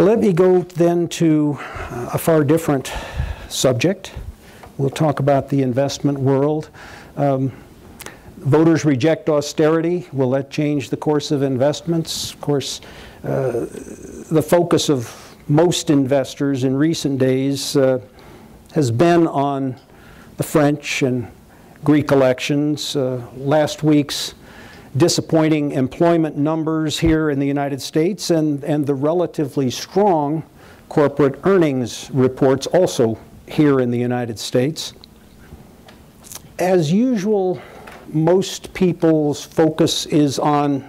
Well, let me go then to a far different subject. We'll talk about the investment world. Voters reject austerity. Will that change the course of investments? Of course, the focus of most investors in recent days has been on the French and Greek elections. Last week's disappointing employment numbers here in the United States and the relatively strong corporate earnings reports also here in the United States. As usual, most people's focus is on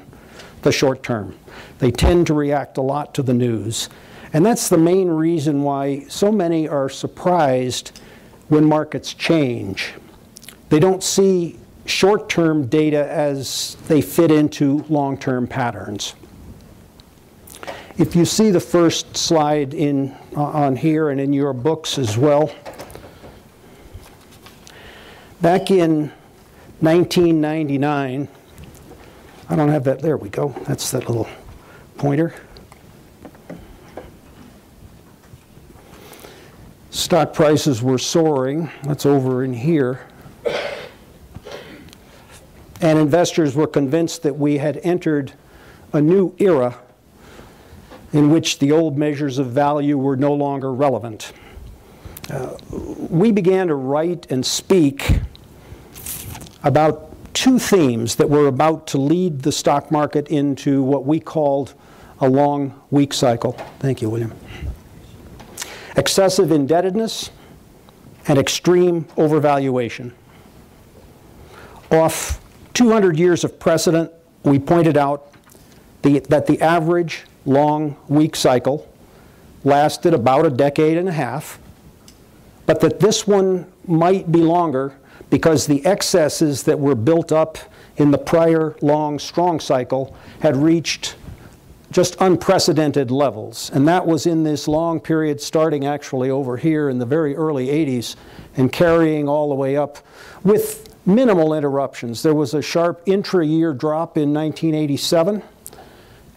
the short term. They tend to react a lot to the news. And that's the main reason why so many are surprised when markets change. They don't see short-term data as they fit into long-term patterns. If you see the first slide on here and in your books as well, back in 1999, I don't have that, there we go, that's that little pointer. Stock prices were soaring, that's over in here. And investors were convinced that we had entered a new era in which the old measures of value were no longer relevant. We began to write and speak about two themes that were about to lead the stock market into what we called a long weak cycle. Thank you, William. Excessive indebtedness and extreme overvaluation. Off 200 years of precedent, we pointed out that the average long weak cycle lasted about a decade and a half, but that this one might be longer because the excesses that were built up in the prior long strong cycle had reached just unprecedented levels. And that was in this long period starting actually over here in the very early 80s and carrying all the way up with minimal interruptions. There was a sharp intra-year drop in 1987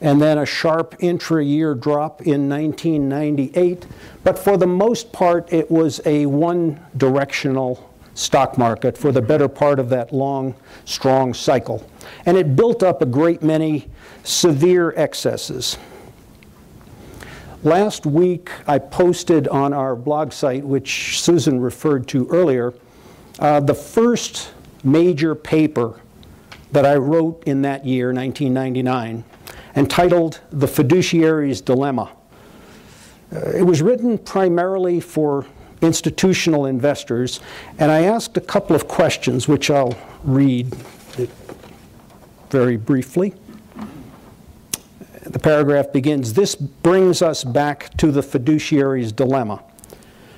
and then a sharp intra-year drop in 1998. But for the most part, it was a one-directional stock market for the better part of that long, strong cycle. And it built up a great many severe excesses. Last week, I posted on our blog site, which Susan referred to earlier, the first major paper that I wrote in that year, 1999, entitled The Fiduciary's Dilemma. It was written primarily for institutional investors, and I asked a couple of questions, which I'll read very briefly. The paragraph begins, "This brings us back to the fiduciary's dilemma.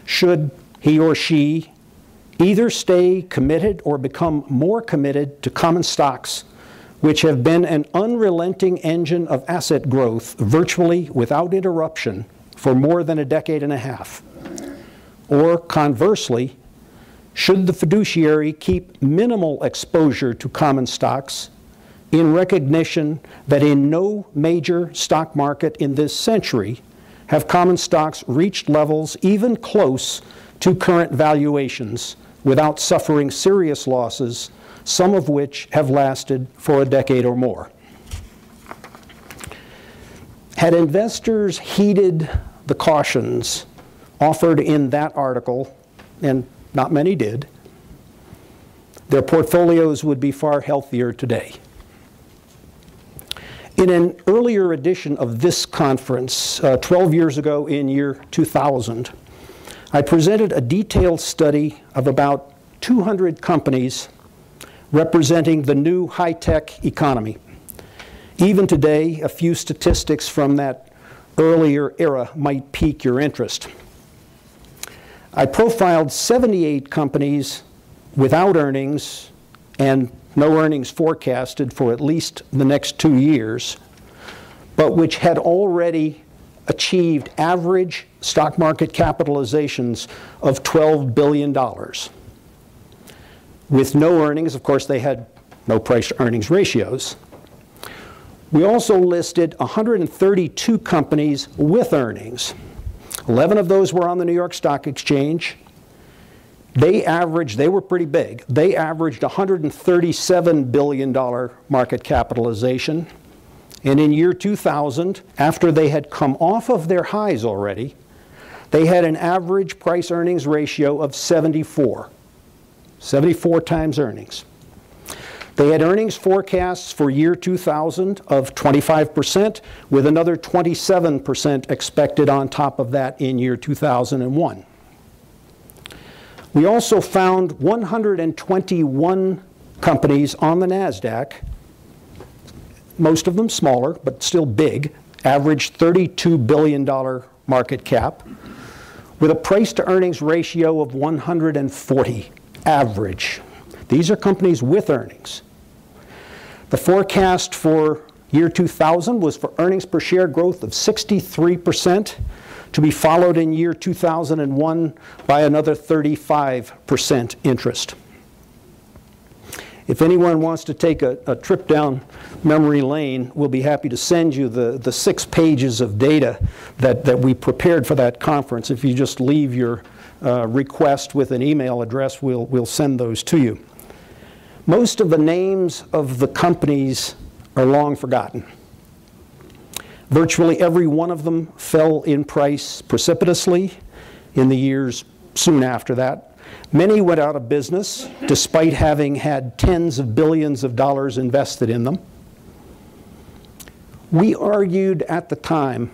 Should he or she either stay committed or become more committed to common stocks, which have been an unrelenting engine of asset growth virtually without interruption for more than a decade and a half? Or conversely, should the fiduciary keep minimal exposure to common stocks in recognition that in no major stock market in this century have common stocks reached levels even close to current valuations without suffering serious losses, some of which have lasted for a decade or more?" Had investors heeded the cautions offered in that article, and not many did, their portfolios would be far healthier today. In an earlier edition of this conference, 12 years ago in year 2000, I presented a detailed study of about 200 companies representing the new high-tech economy. Even today, a few statistics from that earlier era might pique your interest. I profiled 78 companies without earnings and no earnings forecasted for at least the next 2 years, but which had already achieved average stock market capitalizations of $12 billion. With no earnings, of course, they had no price-to-earnings ratios. We also listed 132 companies with earnings. 11 of those were on the New York Stock Exchange. They were pretty big. They averaged $137 billion market capitalization. And in year 2000, after they had come off of their highs already, they had an average price earnings ratio of 74. 74 times earnings. They had earnings forecasts for year 2000 of 25%, with another 27% expected on top of that in year 2001. We also found 121 companies on the NASDAQ, most of them smaller, but still big, averaged $32 billion market cap, with a price to earnings ratio of 140, average. These are companies with earnings. The forecast for year 2000 was for earnings per share growth of 63%, to be followed in year 2001 by another 35% interest. If anyone wants to take a trip down memory lane, we'll be happy to send you the 6 pages of data that we prepared for that conference. If you just leave your request with an email address, we'll send those to you. Most of the names of the companies are long forgotten. Virtually every one of them fell in price precipitously in the years soon after that. Many went out of business despite having had tens of billions of dollars invested in them. We argued at the time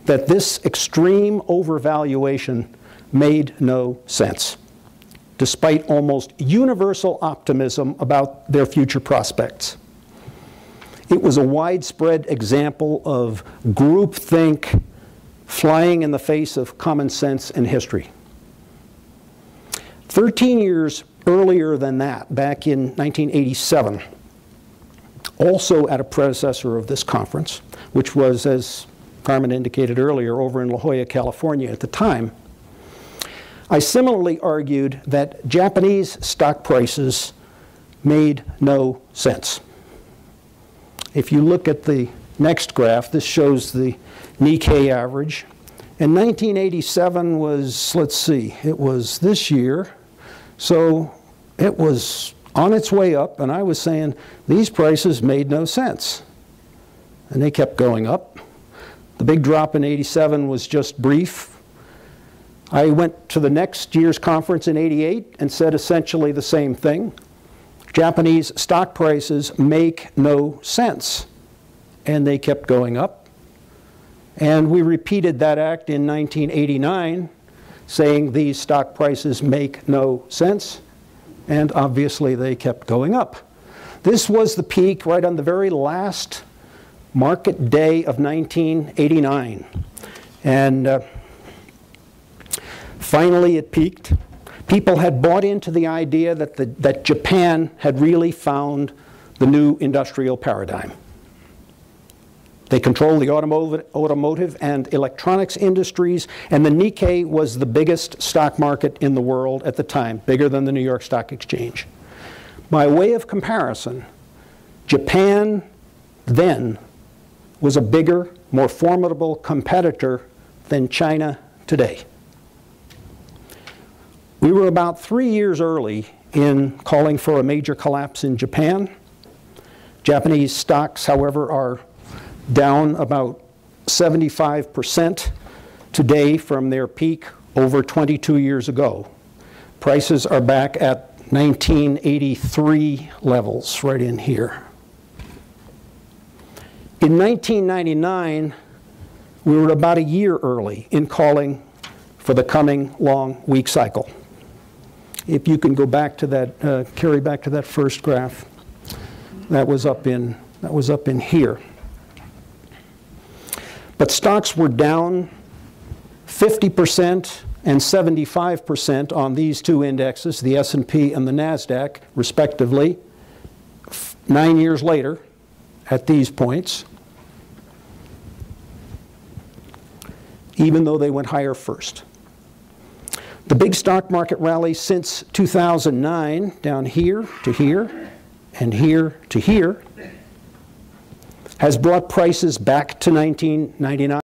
that this extreme overvaluation made no sense, despite almost universal optimism about their future prospects. It was a widespread example of groupthink flying in the face of common sense and history. 13 years earlier than that, back in 1987, also at a predecessor of this conference, which was, as Carmen indicated earlier, over in La Jolla, California at the time, I similarly argued that Japanese stock prices made no sense. If you look at the next graph, this shows the Nikkei average. And 1987 was, let's see, it was this year. So it was on its way up, and I was saying these prices made no sense. And they kept going up. The big drop in 87 was just brief. I went to the next year's conference in 88 and said essentially the same thing. Japanese stock prices make no sense. And they kept going up. And we repeated that act in 1989, saying these stock prices make no sense. And obviously they kept going up. This was the peak right on the very last market day of 1989. And finally it peaked. People had bought into the idea that Japan had really found the new industrial paradigm. They controlled the automotive and electronics industries, and the Nikkei was the biggest stock market in the world at the time, bigger than the New York Stock Exchange. By way of comparison, Japan then was a bigger, more formidable competitor than China today. We were about 3 years early in calling for a major collapse in Japan. Japanese stocks, however, are down about 75% today from their peak over 22 years ago. Prices are back at 1983 levels, right in here. In 1999, we were about a year early in calling for the coming long weak cycle. If you can go back to that, carry back to that first graph, that was up in here. But stocks were down 50% and 75% on these two indexes, the S&P and the NASDAQ, respectively, 9 years later at these points, even though they went higher first. The big stock market rally since 2009, down here to here, and here to here, has brought prices back to 1999.